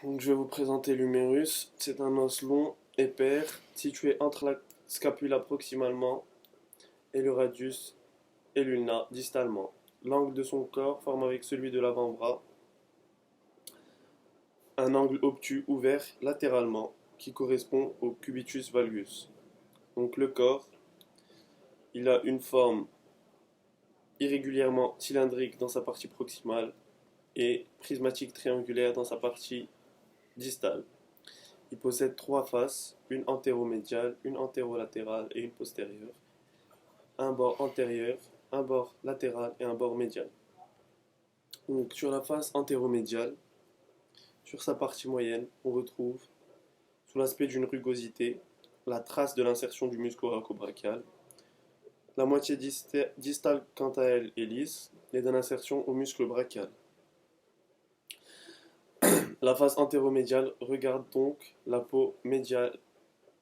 Donc, je vais vous présenter l'humérus. C'est un os long et pair situé entre la scapula proximalement et le radius et l'ulna distalement. L'angle de son corps forme avec celui de l'avant-bras un angle obtus ouvert latéralement qui correspond au cubitus valgus. Donc le corps, il a une forme irrégulièrement cylindrique dans sa partie proximale et prismatique triangulaire dans sa partie distale. Il possède trois faces, une antéromédiale, une antérolatérale et une postérieure, un bord antérieur, un bord latéral et un bord médial. Donc sur la face antéromédiale, sur sa partie moyenne, on retrouve, sous l'aspect d'une rugosité, la trace de l'insertion du muscle coracobrachial. La moitié distale, quant à elle, est lisse et donne insertion au muscle brachial. La face antéromédiale regarde donc la peau médiale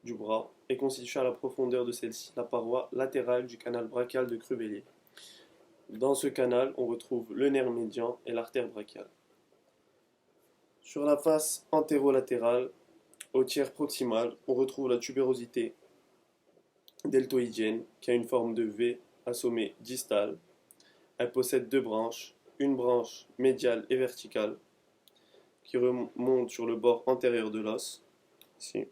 du bras et constitue à la profondeur de celle-ci la paroi latérale du canal brachial de Creux-Bélier. Dans ce canal, on retrouve le nerf médian et l'artère brachiale. Sur la face antérolatérale, au tiers proximal, on retrouve la tubérosité deltoïdienne qui a une forme de V à sommet distal. Elle possède deux branches, une branche médiale et verticale qui remonte sur le bord antérieur de l'os, ici,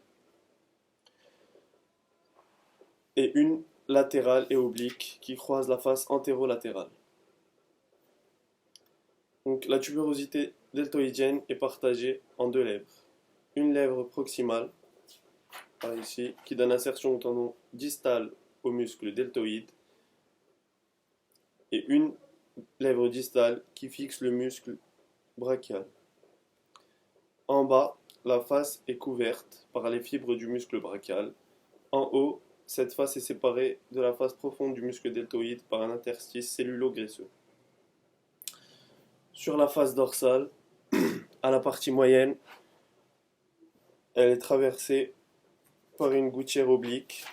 et une latérale et oblique qui croise la face antérolatérale. Donc la tubérosité deltoïdienne est partagée en deux lèvres. Une lèvre proximale, par ici, qui donne insertion au tendon distal au muscle deltoïde, et une lèvre distale qui fixe le muscle brachial. En bas, la face est couverte par les fibres du muscle brachial. En haut, cette face est séparée de la face profonde du muscle deltoïde par un interstice cellulo-graisseux. Sur la face dorsale, à la partie moyenne, elle est traversée par une gouttière oblique,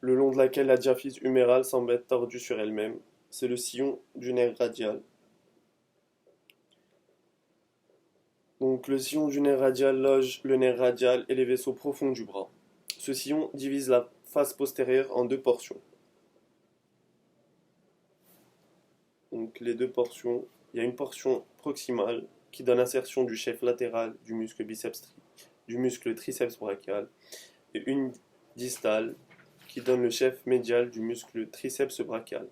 le long de laquelle la diaphyse humérale semble être tordue sur elle-même. C'est le sillon du nerf radial. Donc le sillon du nerf radial loge le nerf radial et les vaisseaux profonds du bras. Ce sillon divise la face postérieure en deux portions. Donc les deux portions, il y a une portion proximale qui donne insertion du chef latéral du muscle du muscle triceps brachial et une distale qui donne le chef médial du muscle triceps brachial.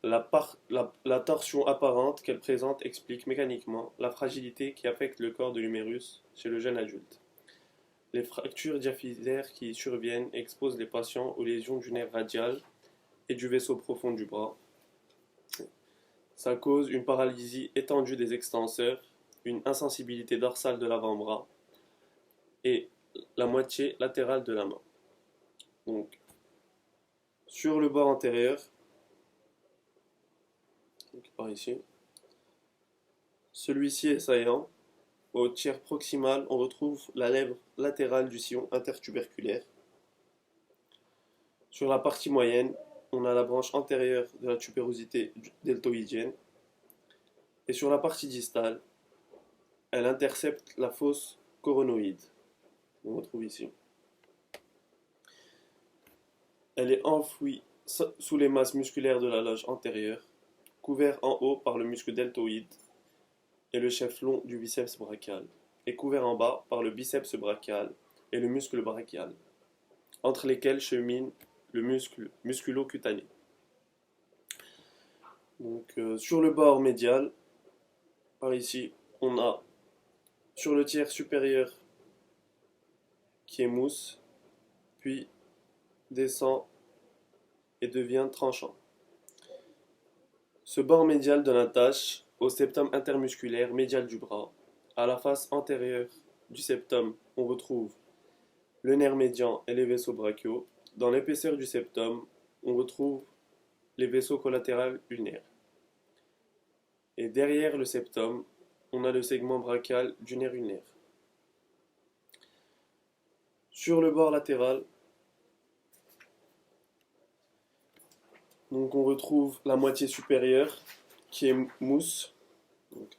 La torsion apparente qu'elle présente explique mécaniquement la fragilité qui affecte le corps de l'humérus chez le jeune adulte. Les fractures diaphysaires qui surviennent exposent les patients aux lésions du nerf radial et du vaisseau profond du bras. Ça cause une paralysie étendue des extenseurs, une insensibilité dorsale de l'avant-bras et la moitié latérale de la main. Donc, sur le bord antérieur, donc par ici, celui-ci est saillant. Au tiers proximal, on retrouve la lèvre latérale du sillon intertuberculaire. Sur la partie moyenne, on a la branche antérieure de la tubérosité deltoïdienne. Et sur la partie distale, elle intercepte la fosse coronoïde. On retrouve ici. Elle est enfouie sous les masses musculaires de la loge antérieure, couvert en haut par le muscle deltoïde et le chef long du biceps brachial, et couvert en bas par le biceps brachial et le muscle brachial, entre lesquels chemine le muscle musculo-cutané. Donc, sur le bord médial, par ici, on a sur le tiers supérieur qui est mousse, puis descend et devient tranchant. Ce bord médial donne attache au septum intermusculaire médial du bras. À la face antérieure du septum, on retrouve le nerf médian et les vaisseaux brachiaux. Dans l'épaisseur du septum, on retrouve les vaisseaux collatéraux ulnaires. Et derrière le septum, on a le segment brachial du nerf ulnaire. Sur le bord latéral, donc on retrouve la moitié supérieure qui est mousse. Donc,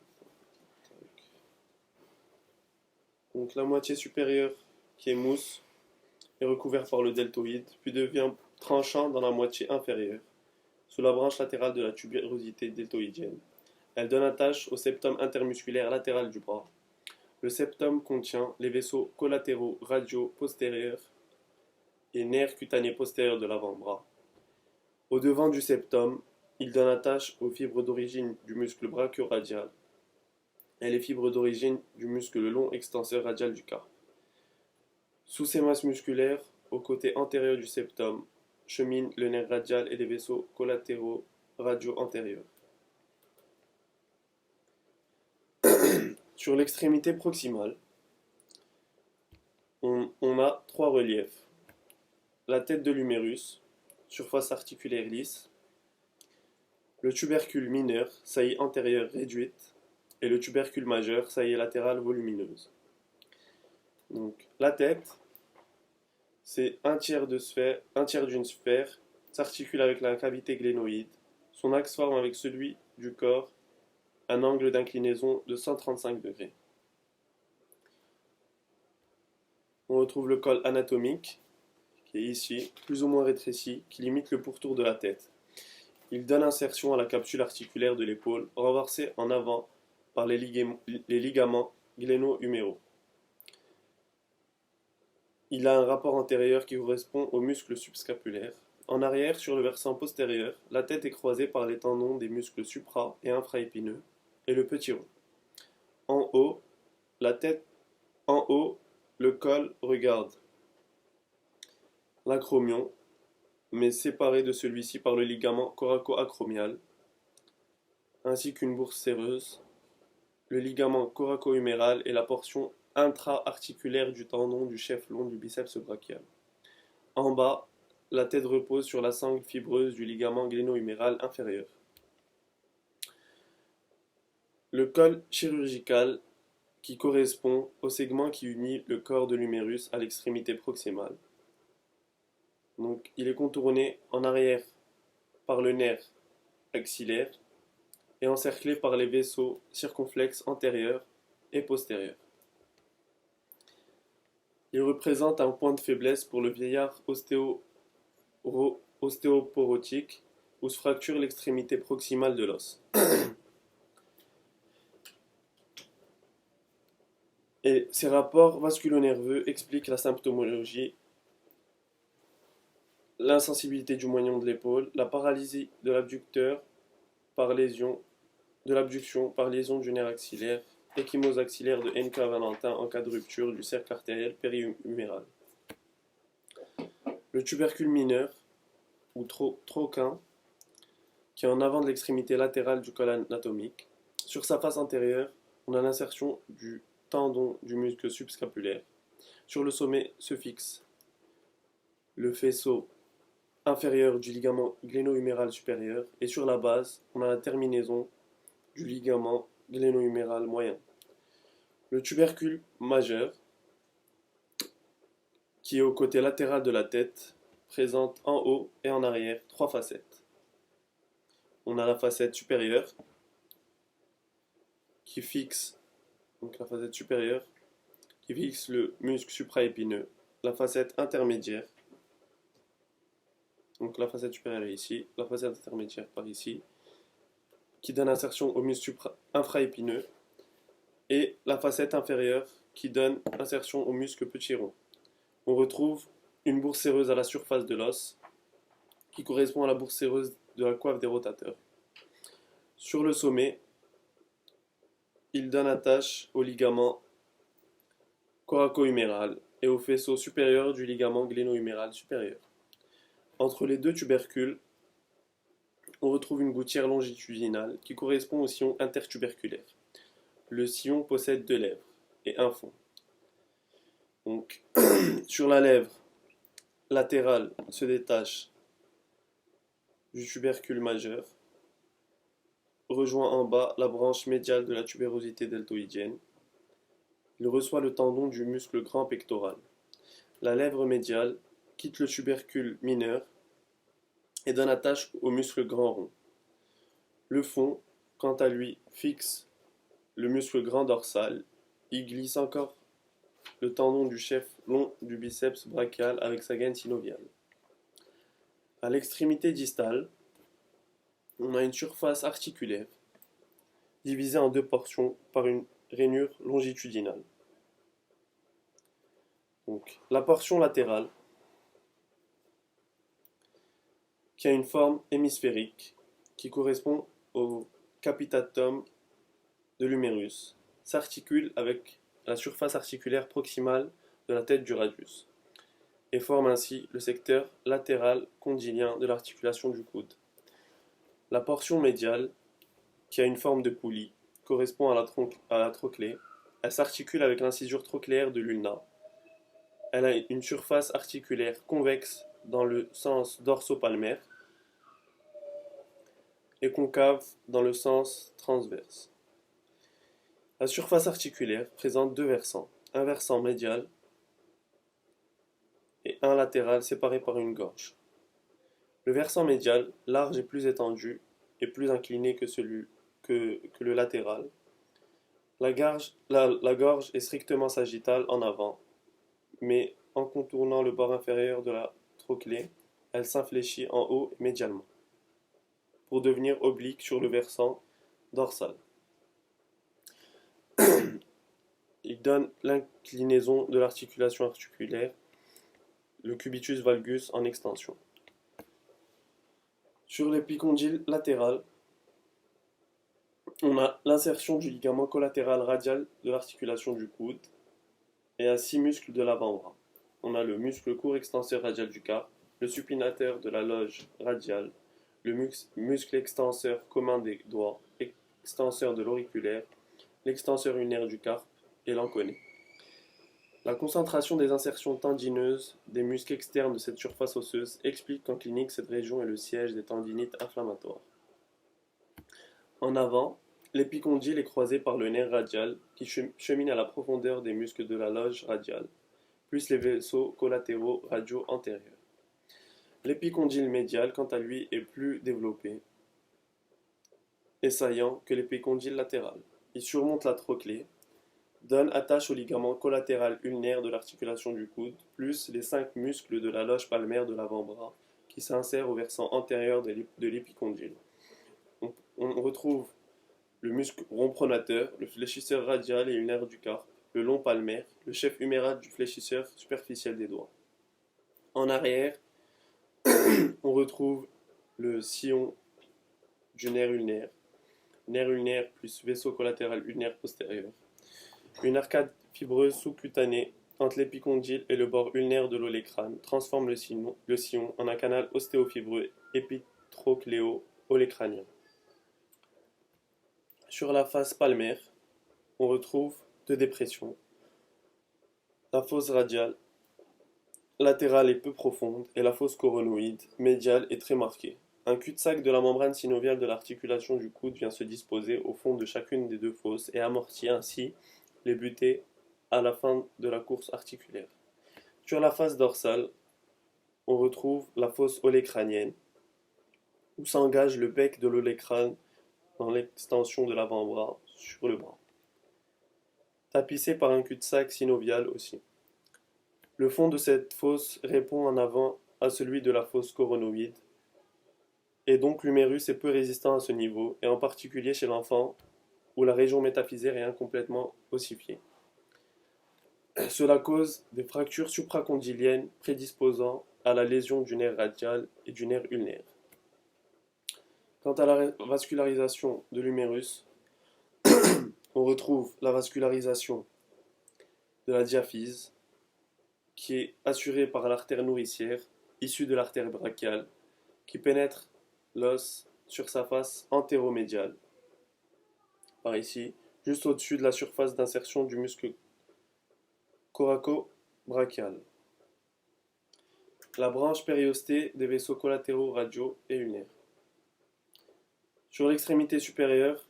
Donc la moitié supérieure, qui est mousse, est recouverte par le deltoïde, puis devient tranchant dans la moitié inférieure, sous la branche latérale de la tubérosité deltoïdienne. Elle donne attache au septum intermusculaire latéral du bras. Le septum contient les vaisseaux collatéraux radio-postérieurs et nerfs cutanés postérieurs de l'avant-bras. Au devant du septum, il donne attache aux fibres d'origine du muscle brachio-radial et les fibres d'origine du muscle long extenseur radial du carpe. Sous ces masses musculaires, au côté antérieur du septum, cheminent le nerf radial et les vaisseaux collatéraux radio-antérieurs. Sur l'extrémité proximale, on a trois reliefs. La tête de l'humérus, surface articulaire lisse, le tubercule mineur, saillie antérieure réduite, et le tubercule majeur, saillie latérale volumineuse. Donc, la tête, c'est un tiers d'une sphère, s'articule avec la cavité glénoïde. Son axe forme avec celui du corps un angle d'inclinaison de 135 degrés. On retrouve le col anatomique, qui est ici, plus ou moins rétréci, qui limite le pourtour de la tête. Il donne insertion à la capsule articulaire de l'épaule, renversée en avant par les ligaments gléno-huméraux. Il a un rapport antérieur qui correspond au muscle subscapulaire. En arrière, sur le versant postérieur, la tête est croisée par les tendons des muscles supra- et infraépineux et le petit rond. En haut, le col regarde l'acromion, mais séparé de celui-ci par le ligament coraco-acromial, ainsi qu'une bourse séreuse, le ligament coraco-huméral et la portion intra-articulaire du tendon du chef long du biceps brachial. En bas, la tête repose sur la sangle fibreuse du ligament gléno-huméral inférieur. Le col chirurgical qui correspond au segment qui unit le corps de l'humérus à l'extrémité proximale. Donc, il est contourné en arrière par le nerf axillaire et encerclé par les vaisseaux circonflexes antérieurs et postérieurs. Il représente un point de faiblesse pour le vieillard ostéoporotique où se fracture l'extrémité proximale de l'os. Et ces rapports vasculo-nerveux expliquent la symptomologie, l'insensibilité du moignon de l'épaule, la paralysie de l'abducteur par lésion, de l'abduction par lésion du nerf axillaire, échymose axillaire de Henka-Valentin en cas de rupture du cercle artériel périhuméral. Le tubercule mineur, ou troquin, qui est en avant de l'extrémité latérale du col anatomique. Sur sa face antérieure, on a l'insertion du tendon du muscle subscapulaire. Sur le sommet se fixe le faisceau inférieur du ligament gléno-huméral supérieur et sur la base, on a la terminaison du ligament gléno-huméral moyen. Le tubercule majeur, qui est au côté latéral de la tête, présente en haut et en arrière trois facettes. On a la facette supérieure qui fixe, donc la facette supérieure qui fixe le muscle supraépineux, la facette intermédiaire, donc la facette supérieure est ici, la facette intermédiaire par ici, qui donne insertion au muscle infraépineux, et la facette inférieure qui donne insertion au muscle petit rond. On retrouve une bourse séreuse à la surface de l'os, qui correspond à la bourse séreuse de la coiffe des rotateurs. Sur le sommet, il donne attache au ligament coraco-huméral et au faisceau supérieur du ligament gléno-huméral supérieur. Entre les deux tubercules, on retrouve une gouttière longitudinale qui correspond au sillon intertuberculaire. Le sillon possède deux lèvres et un fond. Donc, sur la lèvre latérale se détache du tubercule majeur, rejoint en bas la branche médiale de la tubérosité deltoïdienne. Il reçoit le tendon du muscle grand pectoral. La lèvre médiale quitte le tubercule mineur et donne attache au muscle grand rond. Le fond, quant à lui, fixe le muscle grand dorsal. Il glisse encore le tendon du chef long du biceps brachial avec sa gaine synoviale. À l'extrémité distale, on a une surface articulaire divisée en deux portions par une rainure longitudinale. Donc, la portion latérale, qui a une forme hémisphérique, qui correspond au capitatum de l'humérus, s'articule avec la surface articulaire proximale de la tête du radius, et forme ainsi le secteur latéral condylien de l'articulation du coude. La portion médiale, qui a une forme de poulie, correspond à la trochlée. Elle s'articule avec l'incisure trochléaire de l'ulna. Elle a une surface articulaire convexe dans le sens dorsopalmaire et concave dans le sens transverse. La surface articulaire présente deux versants, un versant médial et un latéral séparé par une gorge. Le versant médial, large et plus étendu, est plus incliné que le latéral. La gorge est strictement sagittale en avant, mais en contournant le bord inférieur de la trochlée, elle s'infléchit en haut et médialement, pour devenir oblique sur le versant dorsal. Il donne l'inclinaison de l'articulation articulaire, le cubitus valgus en extension. Sur l'épicondyle latéral, on a l'insertion du ligament collatéral radial de l'articulation du coude et à 6 muscles de l'avant-bras. On a le muscle court extenseur radial du carpe, le supinateur de la loge radiale, le muscle extenseur commun des doigts, extenseur de l'auriculaire, l'extenseur ulnaire du carpe et l'enconé. La concentration des insertions tendineuses des muscles externes de cette surface osseuse explique qu'en clinique, cette région est le siège des tendinites inflammatoires. En avant, l'épicondyle est croisé par le nerf radial qui chemine à la profondeur des muscles de la loge radiale, plus les vaisseaux collatéraux radio-antérieurs. L'épicondyle médial, quant à lui, est plus développé et saillant que l'épicondyle latéral. Il surmonte la trochlée, donne attache au ligament collatéral ulnaire de l'articulation du coude, plus les 5 muscles de la loge palmaire de l'avant-bras qui s'insèrent au versant antérieur de l'épicondyle. On retrouve le muscle rond pronateur, le fléchisseur radial et ulnaire du carpe, le long palmaire, le chef huméral du fléchisseur superficiel des doigts. En arrière, on retrouve le sillon du nerf ulnaire plus vaisseau collatéral ulnaire postérieur, une arcade fibreuse sous-cutanée entre l'épicondyle et le bord ulnaire de l'olécrâne transforme le sillon en un canal ostéofibreux épitrochléo-olécrânien. Sur la face palmaire, on retrouve deux dépressions. La fosse radiale latérale est peu profonde et la fosse coronoïde médiale est très marquée. Un cul-de-sac de la membrane synoviale de l'articulation du coude vient se disposer au fond de chacune des deux fosses et amortit ainsi les butées à la fin de la course articulaire. Sur la face dorsale, on retrouve la fosse olécrânienne, où s'engage le bec de l'olécrâne dans l'extension de l'avant-bras sur le bras, tapissé par un cul-de-sac synovial aussi. Le fond de cette fosse répond en avant à celui de la fosse coronoïde, et donc l'humérus est peu résistant à ce niveau, et en particulier chez l'enfant, où la région métaphysaire est incomplètement ossifiée. Cela cause des fractures supracondyliennes prédisposant à la lésion du nerf radial et du nerf ulnaire. Quant à la vascularisation de l'humérus, on retrouve la vascularisation de la diaphyse, qui est assurée par l'artère nourricière, issue de l'artère brachiale, qui pénètre l'os sur sa face antéromédiale, par ici, juste au-dessus de la surface d'insertion du muscle coraco-brachial. La branche périostée des vaisseaux collatéraux radio et ulnaires. Sur l'extrémité supérieure,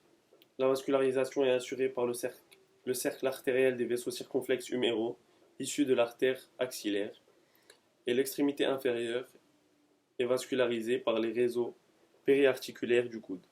la vascularisation est assurée par le cercle artériel des vaisseaux circonflexes huméraux, issus de l'artère axillaire, et l'extrémité inférieure est vascularisée par les réseaux périarticulaires du coude.